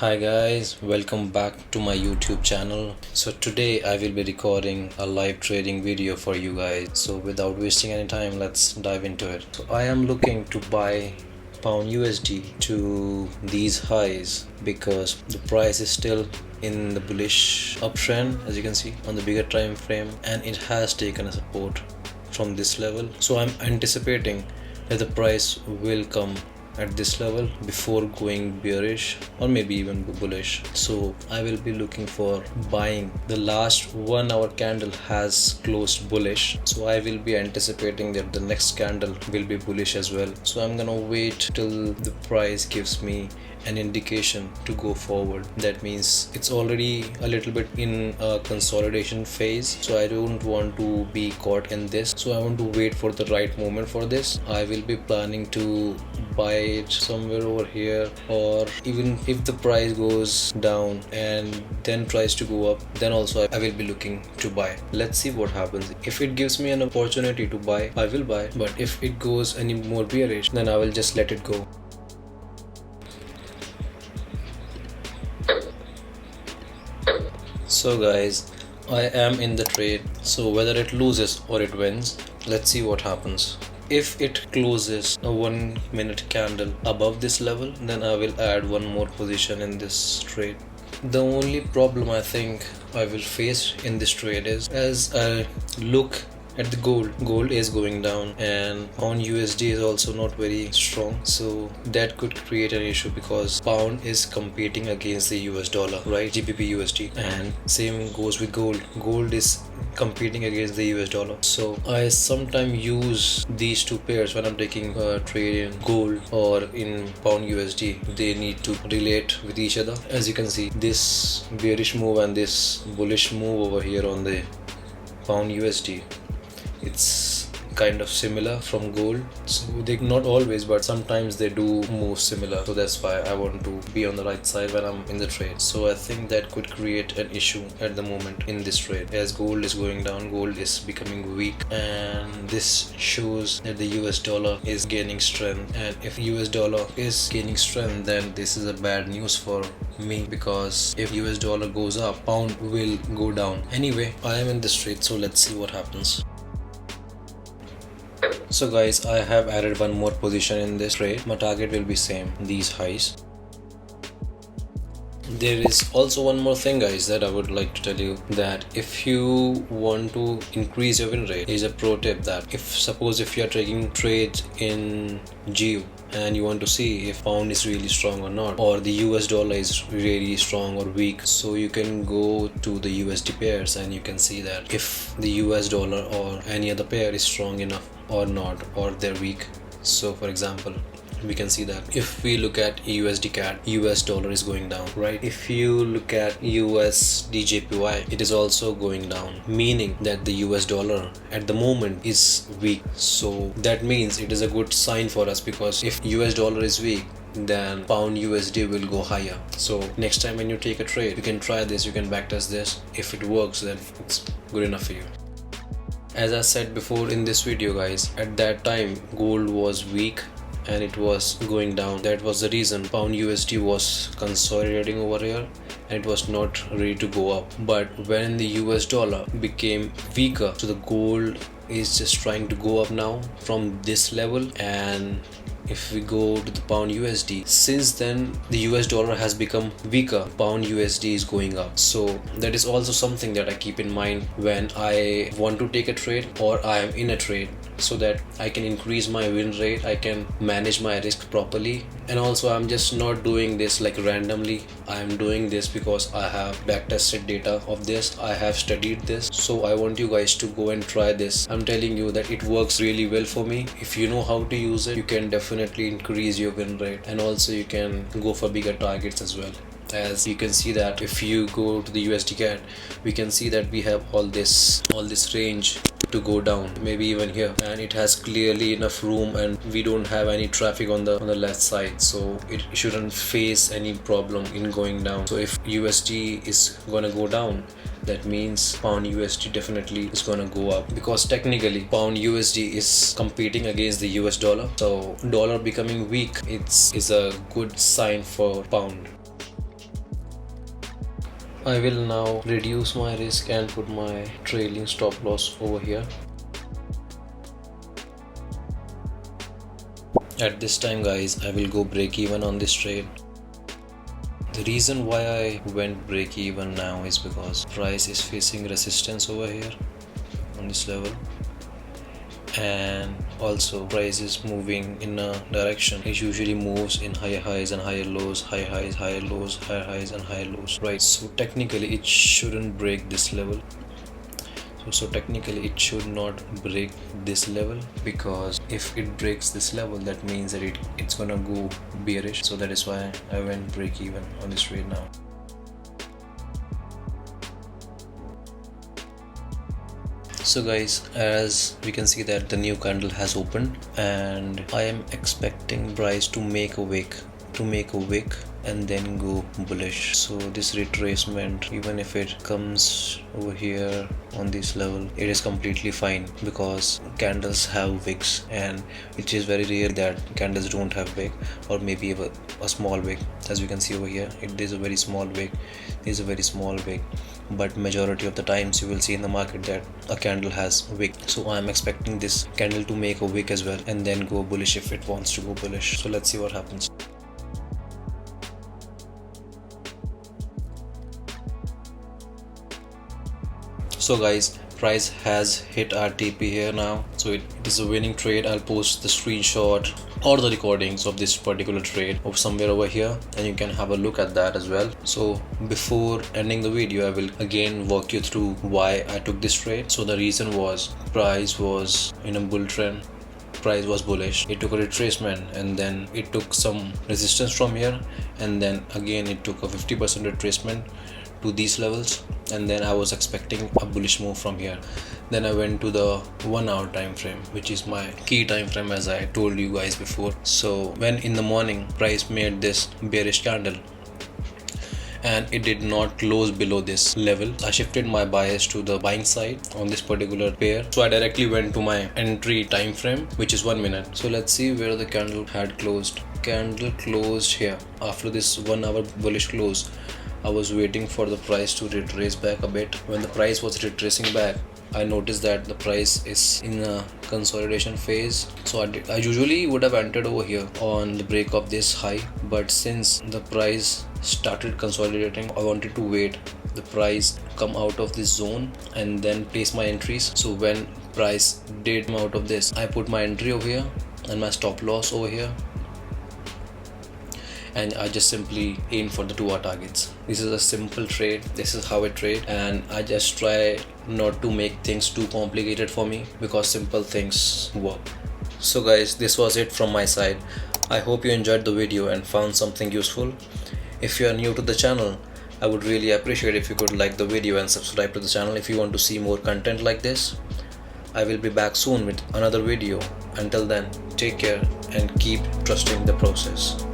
Hi guys, welcome back to my YouTube channel. So today I will be recording a live trading video for you guys. So without wasting any time, let's dive into it. So I am looking to buy pound USD to these highs because the price is still in the bullish uptrend, as you can see on the bigger time frame, and it has taken a support from this level. So I'm anticipating that the price will come at this level before going bearish or maybe even bullish. So I will be looking for buying. The last 1 hour candle has closed bullish, so I will be anticipating that the next candle will be bullish as well. So I'm gonna wait till the price gives me an indication to go forward. That means it's already a little bit in a consolidation phase, so I don't want to be caught in this. So I want to wait for the right moment for this. I will be planning to buy it somewhere over here, or even if the price goes down and then tries to go up, then also I will be looking to buy. Let's see what happens. If it gives me an opportunity to buy, I will buy, but if it goes any more bearish, then I will just let it go. So guys, I am in the trade, so whether it loses or it wins, let's see what happens. If it closes a 1 minute candle above this level, then I will add one more position in this trade. The only problem I think I will face in this trade is, as I look at the gold is going down and pound USD is also not very strong, so that could create an issue because pound is competing against the US dollar, right? GBP USD, and same goes with gold is competing against the US dollar. So I sometimes use these two pairs when I'm taking a trade in gold or in pound USD. They need to relate with each other. As you can see, this bearish move and this bullish move over here on the pound USD, it's kind of similar from gold. So they not always, but sometimes they do move similar, so that's why I want to be on the right side when I'm in the trade. So I think that could create an issue at the moment in this trade, as gold is going down, gold is becoming weak, and this shows that the US dollar is gaining strength. And if US dollar is gaining strength, then this is a bad news for me, because if US dollar goes up, pound will go down. Anyway, I am in this trade, so let's see what happens. So guys, I have added one more position in this trade. My target will be same, these highs. There is also one more thing guys that I would like to tell you, that if you want to increase your win rate, is a pro tip that if you are taking trades in GU and you want to see if pound is really strong or not, or the US dollar is really strong or weak, so you can go to the USD pairs and you can see that if the US dollar or any other pair is strong enough or not, or they're weak. So for example, we can see that if we look at USD CAD, US dollar is going down, right? If you look at USD JPY, it is also going down, meaning that the US dollar at the moment is weak. So that means it is a good sign for us, because if US dollar is weak, then pound USD will go higher. So next time when you take a trade, you can try this, you can backtest this. If it works, then it's good enough for you. As I said before in this video guys, at that time gold was weak and it was going down. That was the reason pound USD was consolidating over here and it was not ready to go up. But when the US dollar became weaker, so the gold is just trying to go up now from this level. And if we go to the pound USD, since then the US dollar has become weaker, pound USD is going up. So that is also something that I keep in mind when I want to take a trade or I am in a trade, so that I can increase my win rate, I can manage my risk properly. And also I'm just not doing this like randomly. I'm doing this because I have backtested data of this, I have studied this. So I want you guys to go and try this. I'm telling you that it works really well for me. If you know how to use it, you can definitely increase your win rate, and also you can go for bigger targets as well. As you can see that if you go to the USD CAD, we can see that we have all this range to go down, maybe even here, and it has clearly enough room, and we don't have any traffic on the left side, so it shouldn't face any problem in going down. So if USD is gonna go down, that means pound USD definitely is gonna go up, because technically pound USD is competing against the US dollar. So dollar becoming weak, is a good sign for pound. I will now reduce my risk and put my trailing stop loss over here. At this time guys, I will go break even on this trade. The reason why I went break even now is because price is facing resistance over here on this level, and also price is moving in a direction. It usually moves in higher highs and higher lows, higher highs, higher lows, higher highs and higher lows, right? So technically it shouldn't break this level. So technically it should not break this level, because if it breaks this level, that means that it's gonna go bearish. So that is why I went break even on this trade now. So guys, as we can see that the new candle has opened, and I am expecting price to make a wick and then go bullish. So this retracement, even if it comes over here on this level, it is completely fine, because candles have wicks, and it is very rare that candles don't have wick, or maybe a small wick. As we can see over here, it is a very small wick, is a very small wick, but majority of the times you will see in the market that a candle has wick. So I am expecting this candle to make a wick as well and then go bullish if it wants to go bullish. So let's see what happens. So guys, price has hit our TP here now, so it is a winning trade. I'll post the screenshot or the recordings of this particular trade of somewhere over here, and you can have a look at that as well. So before ending the video, I will again walk you through why I took this trade. So the reason was price was in a bull trend, price was bullish, it took a retracement, and then it took some resistance from here, and then again it took a 50% retracement to these levels, and then I was expecting a bullish move from here. Then I went to the 1 hour time frame, which is my key time frame, as I told you guys before. So when in the morning price made this bearish candle and it did not close below this level, I shifted my bias to the buying side on this particular pair. So I directly went to my entry time frame, which is 1 minute. So let's see where the candle had closed. Candle closed here. After this 1 hour bullish close, I was waiting for the price to retrace back a bit. When the price was retracing back, I noticed that the price is in a consolidation phase. So I usually would have entered over here on the break of this high, but since the price started consolidating, I wanted to wait the price come out of this zone and then place my entries. So when price did come out of this, I put my entry over here and my stop loss over here, and I just simply aim for the 2 hour targets. This is a simple trade. This is how I trade, and I just try not to make things too complicated for me, because simple things work. So guys, this was it from my side. I hope you enjoyed the video and found something useful. If you are new to the channel, I would really appreciate if you could like the video and subscribe to the channel if you want to see more content like this. I will be back soon with another video. Until then, take care and keep trusting the process.